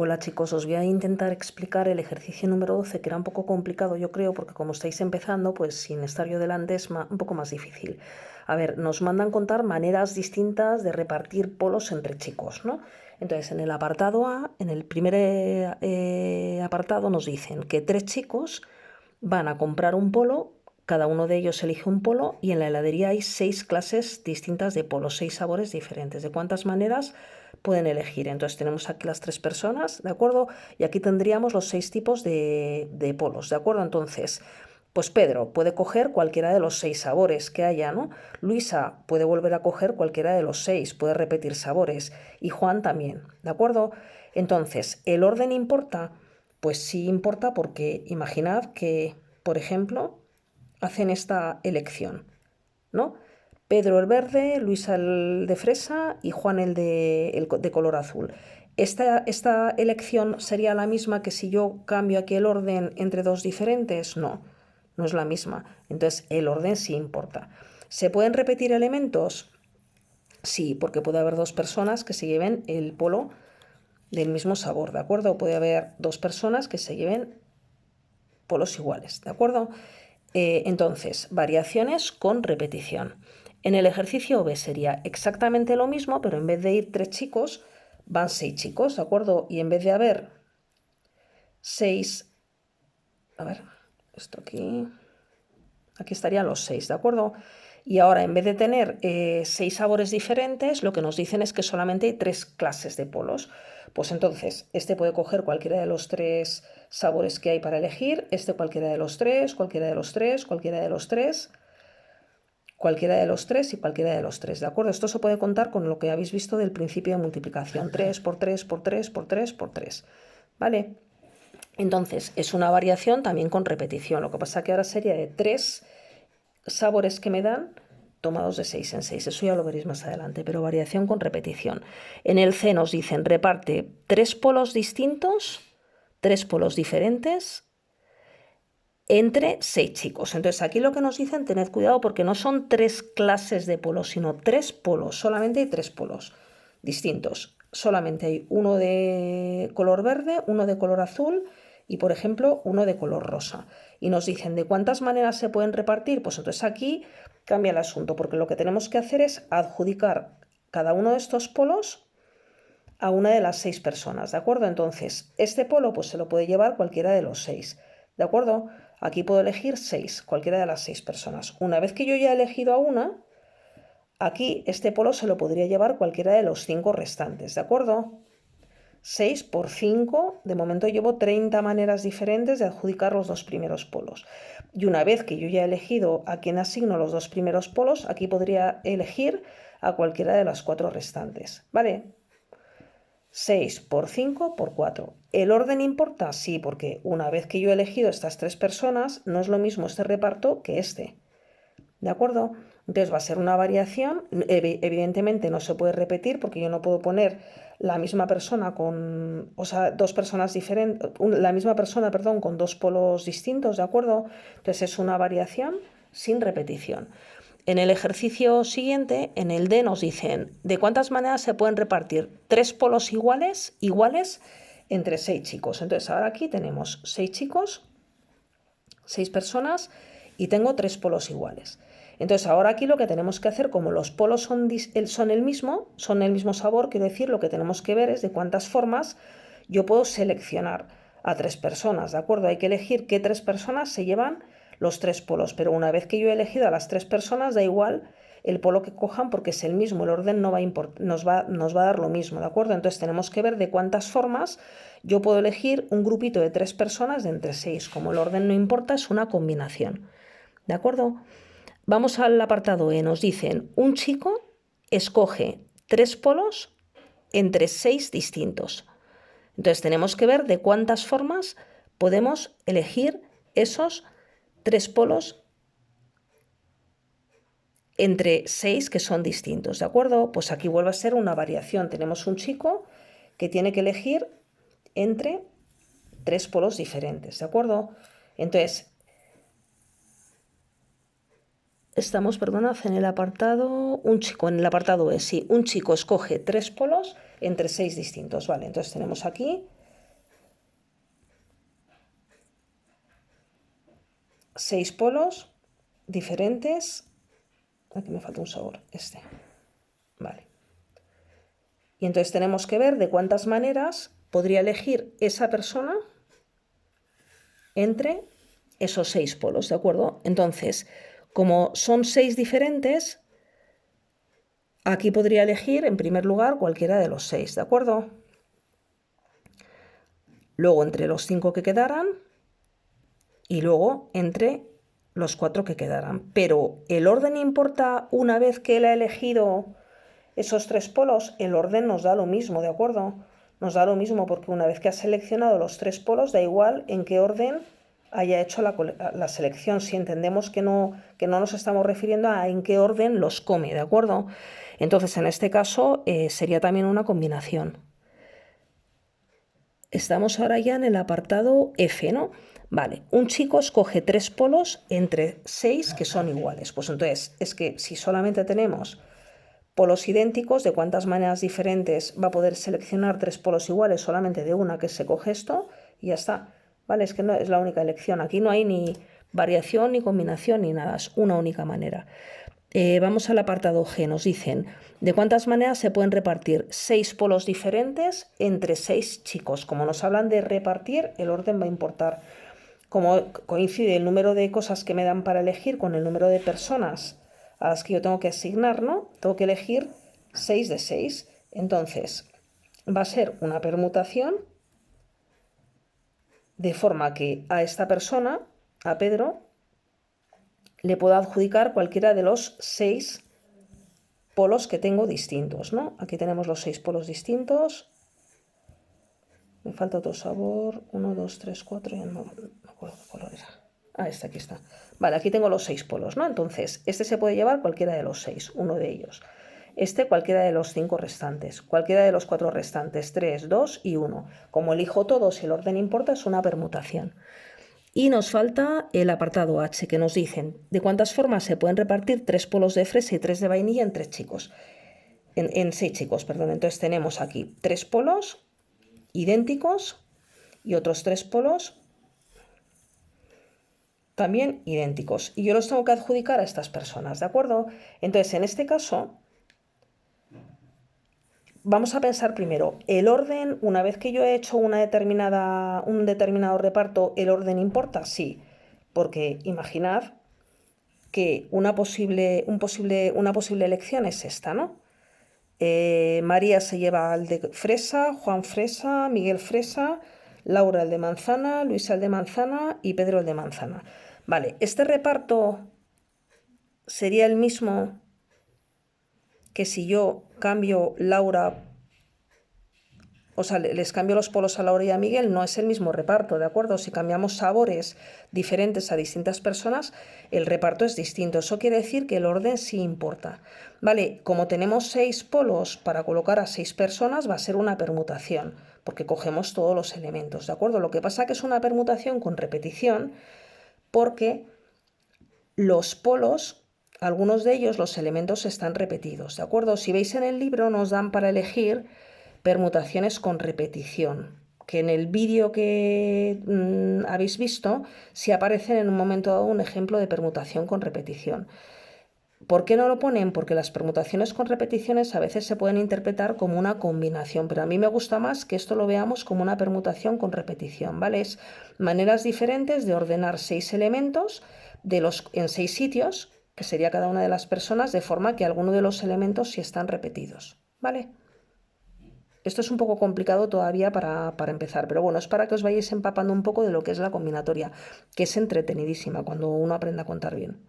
Hola chicos, os voy a intentar explicar el ejercicio número 12, que era un poco complicado yo creo, porque como estáis empezando, pues sin estar yo delante es un poco más difícil. A ver, nos mandan contar maneras distintas de repartir polos entre chicos, ¿no? Entonces, en el apartado A, en el primer apartado nos dicen que 3 chicos van a comprar un polo, cada uno de ellos elige un polo y en la heladería hay 6 clases distintas de polos, 6 sabores diferentes. ¿De cuántas maneras pueden elegir? Entonces tenemos aquí las 3 personas, ¿de acuerdo? Y aquí tendríamos los 6 tipos de polos, ¿de acuerdo? Entonces, pues Pedro puede coger cualquiera de los 6 sabores que haya, ¿no? Luisa puede volver a coger cualquiera de los 6, puede repetir sabores. Y Juan también, ¿de acuerdo? Entonces, ¿el orden importa? Pues sí importa porque imaginad que, por ejemplo, hacen esta elección, ¿no? Pedro el verde, Luisa el de fresa y Juan el de color azul. ¿Esta elección sería la misma que si yo cambio aquí el orden entre dos diferentes? No, no es la misma. Entonces el orden sí importa. ¿Se pueden repetir elementos? Sí, porque puede haber 2 personas que se lleven el polo del mismo sabor, ¿de acuerdo? Puede haber 2 personas que se lleven polos iguales, ¿de acuerdo? Entonces, variaciones con repetición. En el ejercicio B sería exactamente lo mismo, pero en vez de ir 3 chicos, van 6 chicos, ¿de acuerdo? Y en vez de haber 6, a ver, esto aquí estarían los 6, ¿de acuerdo? Y ahora, en vez de tener 6 sabores diferentes, lo que nos dicen es que solamente hay 3 clases de polos. Pues entonces, este puede coger cualquiera de los 3 sabores que hay para elegir, este cualquiera de los 3, cualquiera de los 3, cualquiera de los 3, cualquiera de los 3 y cualquiera de los 3, ¿de acuerdo? Esto se puede contar con lo que habéis visto del principio de multiplicación, 3 por 3 por 3 por 3 por 3, ¿vale? Entonces, es una variación también con repetición, lo que pasa que ahora sería de 3 sabores que me dan tomados de 6 en 6, eso ya lo veréis más adelante, pero variación con repetición. En el C nos dicen reparte 3 polos distintos, 3 polos diferentes entre 6 chicos. Entonces aquí lo que nos dicen, tened cuidado porque no son 3 clases de polos, sino 3 polos, solamente hay 3 polos distintos. Solamente hay uno de color verde, uno de color azul y, por ejemplo, uno de color rosa. Y nos dicen de cuántas maneras se pueden repartir. Pues entonces aquí cambia el asunto, porque lo que tenemos que hacer es adjudicar cada uno de estos polos a una de las 6 personas, ¿de acuerdo? Entonces, este polo pues se lo puede llevar cualquiera de los 6, ¿de acuerdo? Aquí puedo elegir 6, cualquiera de las 6 personas. Una vez que yo ya he elegido a una, aquí este polo se lo podría llevar cualquiera de los 5 restantes, ¿de acuerdo? 6 por 5, de momento llevo 30 maneras diferentes de adjudicar los 2 primeros polos. Y una vez que yo ya he elegido a quién asigno los 2 primeros polos, aquí podría elegir a cualquiera de las 4 restantes, ¿vale? 6 por 5 por 4. ¿El orden importa? Sí, porque una vez que yo he elegido estas 3 personas, no es lo mismo este reparto que este. ¿De acuerdo? Entonces va a ser una variación. Evidentemente no se puede repetir porque yo no puedo poner la misma persona con, o sea, 2 personas diferentes, la misma persona, perdón, con 2 polos distintos, ¿de acuerdo? Entonces es una variación sin repetición. En el ejercicio siguiente, en el D, nos dicen de cuántas maneras se pueden repartir 3 polos iguales entre 6 chicos. Entonces ahora aquí tenemos 6 chicos, 6 personas y tengo 3 polos iguales. Entonces ahora aquí lo que tenemos que hacer, como los polos son el mismo sabor, quiero decir, lo que tenemos que ver es de cuántas formas yo puedo seleccionar a 3 personas, ¿de acuerdo? Hay que elegir qué 3 personas se llevan los 3 polos, pero una vez que yo he elegido a las 3 personas, da igual el polo que cojan porque es el mismo, el orden no va a nos va a dar lo mismo, ¿de acuerdo? Entonces tenemos que ver de cuántas formas yo puedo elegir un grupito de 3 personas de entre 6, como el orden no importa, es una combinación, ¿de acuerdo? Vamos al apartado E, nos dicen, un chico escoge 3 polos entre 6 distintos. Entonces tenemos que ver de cuántas formas podemos elegir esos 3 polos entre 6 que son distintos, ¿de acuerdo? Pues aquí vuelve a ser una variación. Tenemos un chico que tiene que elegir entre 3 polos diferentes, ¿de acuerdo? Entonces, estamos, perdonad, en el apartado, en el apartado E, sí, un chico escoge 3 polos entre 6 distintos, ¿vale? Entonces tenemos aquí 6 polos diferentes. Aquí me falta un sabor, este. Vale. Y entonces tenemos que ver de cuántas maneras podría elegir esa persona entre esos 6 polos, ¿de acuerdo? Entonces, como son 6 diferentes, aquí podría elegir en primer lugar cualquiera de los 6, ¿de acuerdo? Luego entre los 5 que quedaran y luego entre los 4 que quedaran. Pero ¿el orden importa una vez que él ha elegido esos 3 polos? El orden nos da lo mismo, ¿de acuerdo? Nos da lo mismo porque una vez que ha seleccionado los 3 polos, da igual en qué orden haya hecho la selección, si entendemos que no nos estamos refiriendo a en qué orden los come, ¿de acuerdo? Entonces, en este caso, sería también una combinación. Estamos ahora ya en el apartado F, ¿no? Vale, un chico escoge 3 polos entre 6 que son iguales. Pues entonces, es que si solamente tenemos polos idénticos, ¿de cuántas maneras diferentes va a poder seleccionar 3 polos iguales? Solamente de una, que se coge esto y ya está. ¿Vale? Es que no es la única elección. Aquí no hay ni variación, ni combinación, ni nada. Es una única manera. Vamos al apartado G. Nos dicen, ¿de cuántas maneras se pueden repartir 6 polos diferentes entre 6 chicos? Como nos hablan de repartir, el orden va a importar. Como coincide el número de cosas que me dan para elegir con el número de personas a las que yo tengo que asignar, ¿no? Tengo que elegir 6 de 6. Entonces, va a ser una permutación de forma que a esta persona, a Pedro, le puedo adjudicar cualquiera de los 6 polos que tengo distintos, ¿no? Aquí tenemos los 6 polos distintos. Me falta otro sabor. 1, 2, 3, 4. Ya no me acuerdo qué color era. Ah, aquí está. Vale, aquí tengo los 6 polos, ¿no? Entonces, este se puede llevar cualquiera de los 6, uno de ellos. Este cualquiera de los 5 restantes, cualquiera de los 4 restantes, 3, 2 y 1. Como elijo todos y el orden importa, es una permutación. Y nos falta el apartado H, que nos dicen de cuántas formas se pueden repartir 3 polos de fresa y 3 de vainilla en 3 chicos. En 6 chicos, perdón. Entonces tenemos aquí 3 polos idénticos y otros 3 polos también idénticos. Y yo los tengo que adjudicar a estas personas, ¿de acuerdo? Entonces, en este caso, vamos a pensar primero, el orden, una vez que yo he hecho un determinado reparto, ¿el orden importa? Sí, porque imaginad que una posible elección es esta, ¿no? María se lleva al de fresa, Juan fresa, Miguel fresa, Laura el de manzana, Luisa el de manzana y Pedro el de manzana. Vale, este reparto sería el mismo que si yo cambio Laura, o sea, les cambio los polos a Laura y a Miguel, no es el mismo reparto, ¿de acuerdo? Si cambiamos sabores diferentes a distintas personas, el reparto es distinto. Eso quiere decir que el orden sí importa. Vale, como tenemos 6 polos para colocar a 6 personas, va a ser una permutación, porque cogemos todos los elementos, ¿de acuerdo? Lo que pasa que es una permutación con repetición, porque los polos, algunos de ellos, los elementos están repetidos, ¿de acuerdo? Si veis en el libro nos dan para elegir permutaciones con repetición, que en el vídeo que habéis visto sí aparece en un momento dado un ejemplo de permutación con repetición. ¿Por qué no lo ponen? Porque las permutaciones con repeticiones a veces se pueden interpretar como una combinación, pero a mí me gusta más que esto lo veamos como una permutación con repetición, ¿vale? Es maneras diferentes de ordenar 6 elementos en 6 sitios, que sería cada una de las personas, de forma que alguno de los elementos sí están repetidos, ¿vale? Esto es un poco complicado todavía para empezar, pero bueno, es para que os vayáis empapando un poco de lo que es la combinatoria, que es entretenidísima cuando uno aprende a contar bien.